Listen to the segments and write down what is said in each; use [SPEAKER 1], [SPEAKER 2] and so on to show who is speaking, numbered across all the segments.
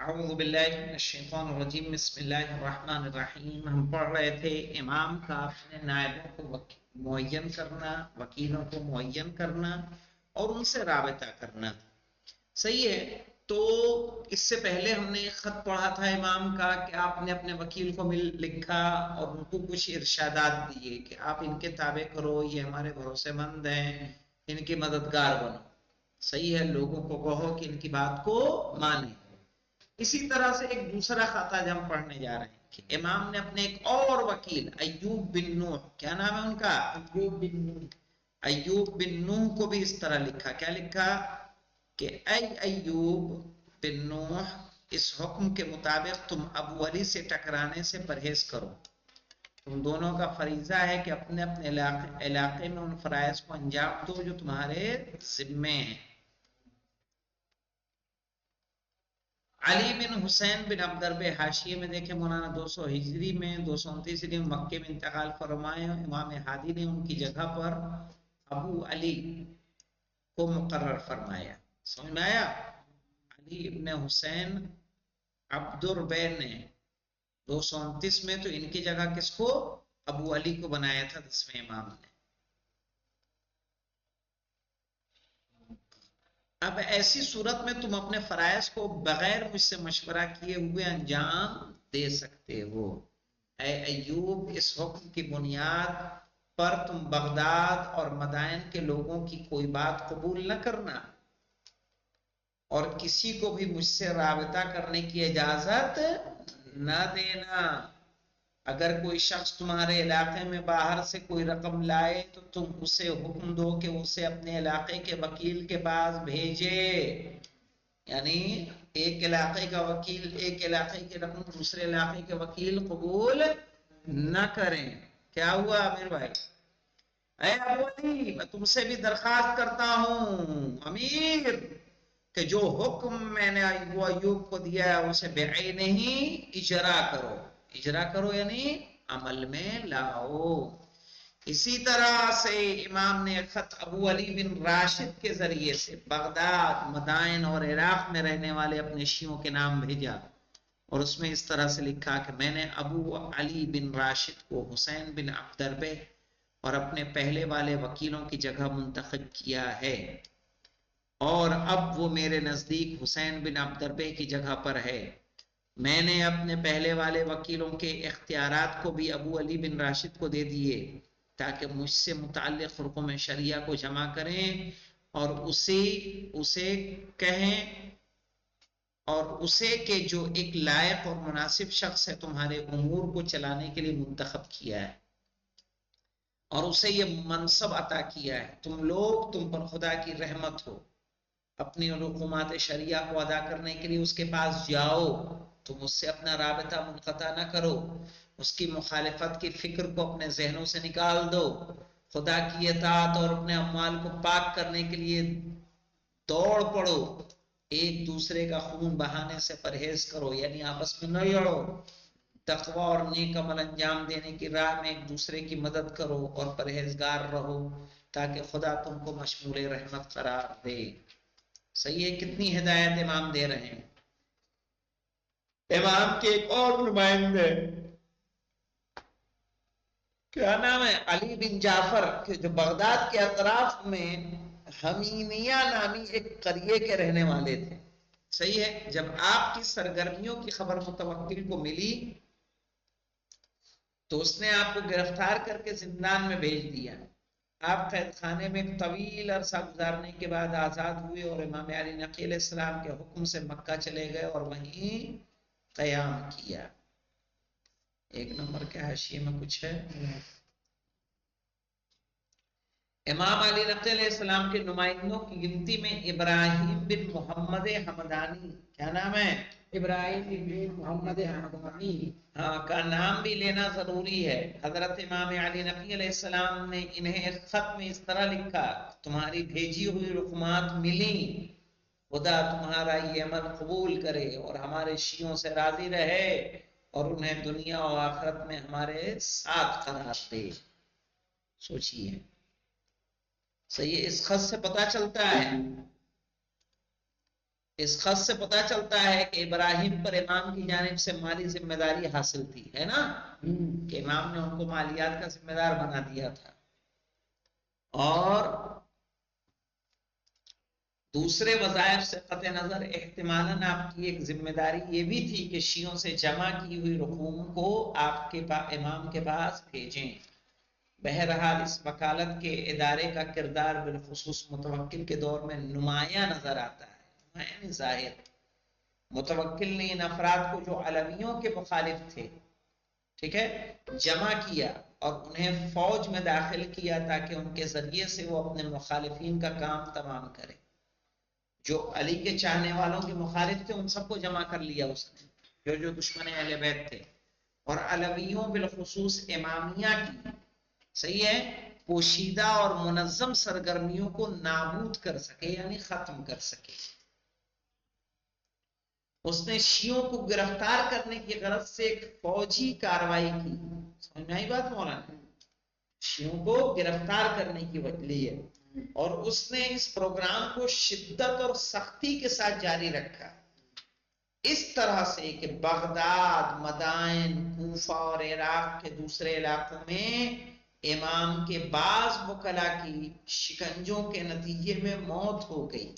[SPEAKER 1] اعوذ باللہ من الشیطان الرجیم بسم اللہ الرحمن الرحیم. ہم پڑھ رہے تھے امام کا اپنے نائبوں کو معین کرنا، وکیلوں کو معین کرنا اور ان سے رابطہ کرنا. صحیح ہے. تو اس سے پہلے ہم نے ایک خط پڑھا تھا امام کا کہ آپ نے اپنے وکیل کو لکھا اور ان کو کچھ ارشادات دیے کہ آپ ان کے تابع کرو، یہ ہمارے بھروسے مند ہیں، ان کی مددگار بنو. صحیح ہے، لوگوں کو کہو کہ ان کی بات کو مانیں. اسی طرح سے ایک دوسرا خط آج ہم پڑھنے جا رہے ہیں کہ امام نے اپنے ایک اور وکیل ایوب بن نوح، کیا نام ہے ان کا؟ ایوب بن نوح. ایوب بن نوح کو بھی اس طرح لکھا. کیا لکھا؟ کہ اے ایوب بن نوح، اس حکم کے مطابق تم ابو علی سے ٹکرانے سے پرہیز کرو. تم دونوں کا فریضہ ہے کہ اپنے اپنے علاقے میں ان فرائض کو انجام دو جو تمہارے ذمے ہیں. علی بن حسین بن عبدالرب حاشیے میں دیکھیں مولانا 200 ہجری میں 229 میں مکے میں انتقال فرمائے. امام ہادی نے ان کی جگہ پر ابو علی کو مقرر فرمایا. سمجھ میں آیا؟ علی ابن حسین عبدالرب نے 229 میں تو ان کی جگہ کس کو؟ ابو علی کو بنایا تھا 10ویں امام نے. اب ایسی صورت میں تم اپنے فرائض کو بغیر مجھ سے مشورہ کیے ہوئے انجام دے سکتے ہو. اے ایوب، اس حکم کی بنیاد پر تم بغداد اور مدائن کے لوگوں کی کوئی بات قبول نہ کرنا اور کسی کو بھی مجھ سے رابطہ کرنے کی اجازت نہ دینا. اگر کوئی شخص تمہارے علاقے میں باہر سے کوئی رقم لائے تو تم اسے حکم دو کہ اسے اپنے علاقے کے وکیل کے پاس بھیجے. یعنی ایک علاقے کا وکیل ایک علاقے کی رقم دوسرے علاقے کے وکیل قبول نہ کریں. کیا ہوا امیر بھائی؟ اے ابو علی، میں تم سے بھی درخواست کرتا ہوں امیر کہ جو حکم میں نے ایوب کو دیا ہے اسے بعینہ ہی اجرا کرو. اجرا کرو یعنی عمل میں لاؤ. اسی طرح سے امام نے خط ابو علی بن راشد کے ذریعے سے بغداد، مدائن اور عراق میں رہنے والے اپنے شیعوں کے نام بھیجا اور اس میں اس طرح سے لکھا کہ میں نے ابو علی بن راشد کو حسین بن عبدالرب اور اپنے پہلے والے وکیلوں کی جگہ منتخب کیا ہے، اور اب وہ میرے نزدیک حسین بن عبدالرب کی جگہ پر ہے. میں نے اپنے پہلے والے وکیلوں کے اختیارات کو بھی ابو علی بن راشد کو دے دیے تاکہ مجھ سے متعلق حکم شریعہ کو جمع کریں اور اسے کہیں اور اسے کہ جو ایک لائق اور مناسب شخص ہے تمہارے امور کو چلانے کے لیے منتخب کیا ہے اور اسے یہ منصب عطا کیا ہے. تم پر خدا کی رحمت ہو. اپنی رقومات شریعہ کو ادا کرنے کے لیے اس کے پاس جاؤ. تم اس سے اپنا رابطہ منقطع نہ کرو. اس کی مخالفت کی فکر کو اپنے ذہنوں سے نکال دو. خدا کی اطاعت اور اپنے اعمال کو پاک کرنے کے لیے دوڑ پڑو. ایک دوسرے کا خون بہانے سے پرہیز کرو، یعنی آپس میں نہ لڑو. تقوی اور نیک عمل انجام دینے کی راہ میں ایک دوسرے کی مدد کرو اور پرہیزگار رہو تاکہ خدا تم کو مشمول رحمت قرار دے. صحیح ہے؟ کتنی ہدایت امام دے رہے ہیں. امام کے ایک اور نمائندے کیا نام ہے؟ علی بن جعفر، کہ جو بغداد کے اطراف میں حمیمیہ نامی ایک قریے کے رہنے والے تھے. صحیح ہے. جب آپ کی سرگرمیوں کی خبر متوکل کو ملی تو اس نے آپ کو گرفتار کر کے زندان میں بھیج دیا. آپ قید خانے میں طویل عرصہ گزارنے کے بعد آزاد ہوئے اور امام علی نقی علیہ السلام کے حکم سے مکہ چلے گئے اور وہیں قیام کیا. 1 نمبر کے حاشیے میں کچھ ہے. امام علی نقی علیہ السلام کے نمائندوں کی گنتی میں ابراہیم بن محمد حمدانی، کیا نام ہے؟
[SPEAKER 2] ابراہیم بن محمد حمدانی
[SPEAKER 1] کا نام بھی لینا ضروری ہے. حضرت امام علی نقی علیہ السلام نے انہیں ایک خط میں اس طرح لکھا: تمہاری بھیجی ہوئی رقومات ملی، خدا تمہارا یہ عمل قبول کرے اور ہمارے شیعوں سے راضی رہے اور انہیں دنیا و آخرت میں ہمارے ساتھ قرار دے. سوچئے. صحیح ہے. اس خط سے پتہ چلتا ہے اس خط سے پتا چلتا ہے کہ ابراہیم پر امام کی جانب سے مالی ذمہ داری حاصل تھی، ہے نا، کہ امام نے ان کو مالیات کا ذمہ دار بنا دیا تھا۔ اور دوسرے وظائف سے قطع نظر احتمالاً آپ کی ایک ذمہ داری یہ بھی تھی کہ شیعوں سے جمع کی ہوئی رقوم کو آپ کے امام کے پاس بھیجیں۔ بہرحال اس وکالت کے ادارے کا کردار بالخصوص متوکل کے دور میں نمایاں نظر آتا ہے، نمایاں ظاہر۔ متوکل نے ان افراد کو جو علویوں کے مخالف تھے، ٹھیک ہے، جمع کیا اور انہیں فوج میں داخل کیا تاکہ ان کے ذریعے سے وہ اپنے مخالفین کا کام تمام کرے۔ جو علی کے چاہنے والوں کے مخالف تھے ان سب کو جمع کر لیا اس نے، جو دشمن اہل بیت تھے، اور علویوں بالخصوص امامیہ کی، صحیح ہے، پوشیدہ اور منظم سرگرمیوں کو نابود کر سکے، یعنی ختم کر سکے۔ اس نے شیعوں کو گرفتار کرنے کی غرض سے ایک فوجی کارروائی کی، سمجھ میں آئی بات مولانا؟ شیعوں کو گرفتار کرنے کی لیے، اور اس نے اس پروگرام کو شدت اور سختی کے ساتھ جاری رکھا، اس طرح سے کہ بغداد، مدائن، کوفہ اور عراق کے دوسرے علاقوں میں امام کے بعض وکلا کی شکنجوں کے نتیجے میں موت ہو گئی۔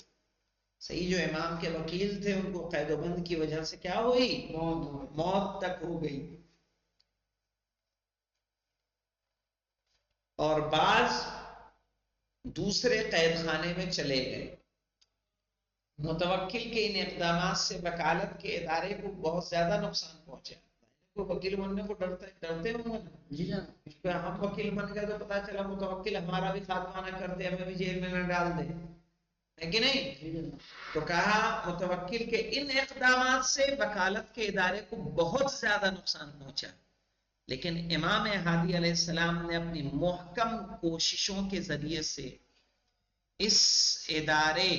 [SPEAKER 1] صحیح، جو امام کے وکیل تھے ان کو قید و بند کی وجہ سے کیا ہوئی؟ موت تک ہو گئی۔ اور بعض دوسرے قید خانے میں چلے گئے۔ متوکل کے ان اقدامات سے وکالت کے ادارے کو بہت زیادہ نقصان پہنچا۔ کوئی وکیل بننے کو ڈرتے ہوں گے نا؟ جی جناب، ہم وکیل بن گئے تو پتا چلا متوکل ہمارا بھی خاتمہ نہ کر دے، ہمیں بھی جیل میں نہ ڈال دے، ہے کہ نہیں؟ تو کہا متوکل کے ان اقدامات سے وکالت کے ادارے کو بہت زیادہ نقصان پہنچا، لیکن امام ہادی علیہ السلام نے اپنی محکم کوششوں کے ذریعے سے اس ادارے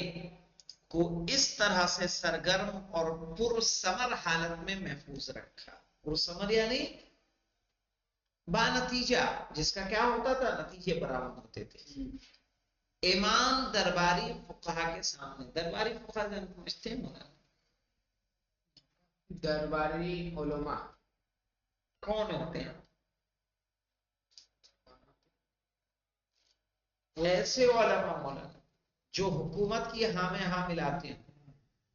[SPEAKER 1] کو اس طرح سے سرگرم اور پرثمر حالت میں محفوظ رکھا۔ پرثمر یعنی با نتیجہ، جس کا کیا ہوتا تھا؟ نتیجے برآمد ہوتے تھے۔ امام درباری فقہا کے سامنے، درباری فقہا جان سمجھتے ہیں مولانا؟
[SPEAKER 2] درباری علماء
[SPEAKER 1] کون ہوتے ہیں؟ ایسے علماء مولانا جو حکومت کی ہاں میں ہاں ملاتے ہیں،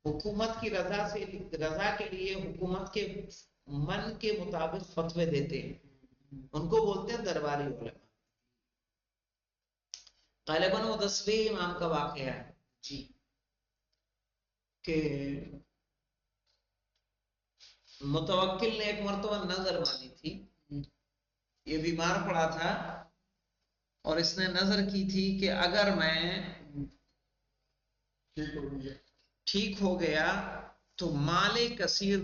[SPEAKER 1] حکومت کی رضا کے لیے حکومت کے من کے مطابق فتوے دیتے ہیں، ان کو بولتے ہیں درباری علماء۔ غالباً وہ 10ویں امام کا واقعہ ہے جی، کہ متوکل نے ایک مرتبہ نظر مانی تھی، یہ بیمار پڑا تھا اور اس نے نظر کی تھی کہ اگر میں ٹھیک ہو گیا تو مال کثیر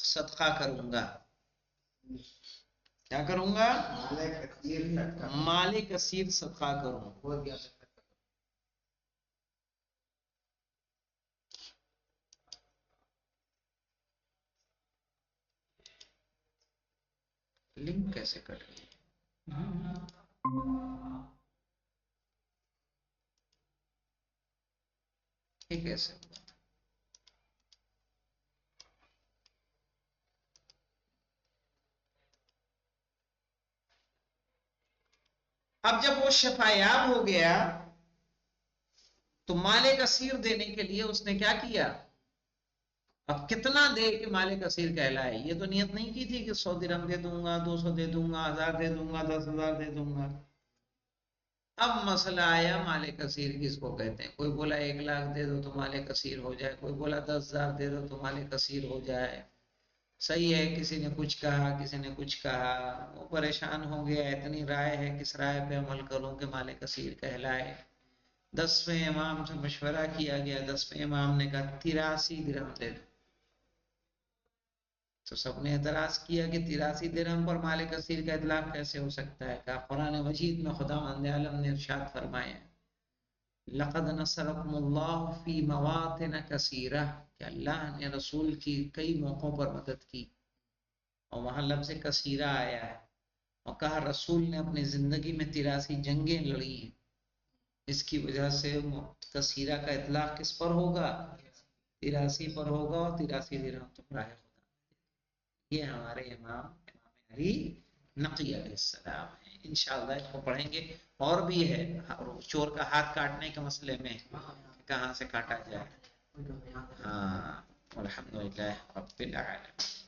[SPEAKER 1] صدقہ کروں گا۔ کیا کروں گا؟ مال کثیر صدقہ کروں گا۔ لنک کیسے کٹ گئی؟ یہ کیسے؟ اب جب وہ شفایاب ہو گیا تو مال کثیر دینے کے لیے اس نے کیا کیا؟ اب کتنا دے کہ مال کثیر کہلائے؟ یہ تو نیت نہیں کی تھی کہ 100 درہم دے دوں گا، 200 دے دوں گا، 1000 دے دوں گا، 10,000 دے دوں گا۔ اب مسئلہ آیا مال کثیر کس کو کہتے ہیں؟ کوئی بولا 1 لاکھ دے دو تو مال کثیر ہو جائے، کوئی بولا 10,000 دے دو تو مال کثیر ہو جائے، صحیح ہے، کسی نے کچھ کہا، کسی نے کچھ کہا، وہ پریشان ہو گیا، اتنی رائے ہے، کس رائے پہ عمل کروں کہ مال کثیر کہلائے؟ 10ویں امام سے مشورہ کیا گیا، 10ویں امام نے کہا 83 درہم دے دو۔ تو سب نے اعتراض کیا کہ 83 درہم پر مال کثیر کا اطلاق کیسے ہو سکتا ہے؟ کہا قرآن مجید میں خداوند عالم نے ارشاد فرمایا لقد نصرکم اللہ فی مواطن کثیرہ، کہ اللہ نے رسول کی کئی موقعوں پر مدد کی، اور وہاں لفظ کثیرہ آیا ہے، اور کہا رسول نے اپنی زندگی میں 83 جنگیں لڑی ہیں، اس کی وجہ سے کثیرہ کا اطلاق کس پر ہوگا؟ 83 پر ہوگا اور 83 درہم تم راہ خدا. یہ ہمارے امام علی نقی علیہ السلام ہیں. انشاءاللہ اس کو پڑھیں گے. اور بھی ہے چور کا ہاتھ کاٹنے کے مسئلے میں کہاں سے کاٹا جائے. ہاں الحمدللہ رب العالمین.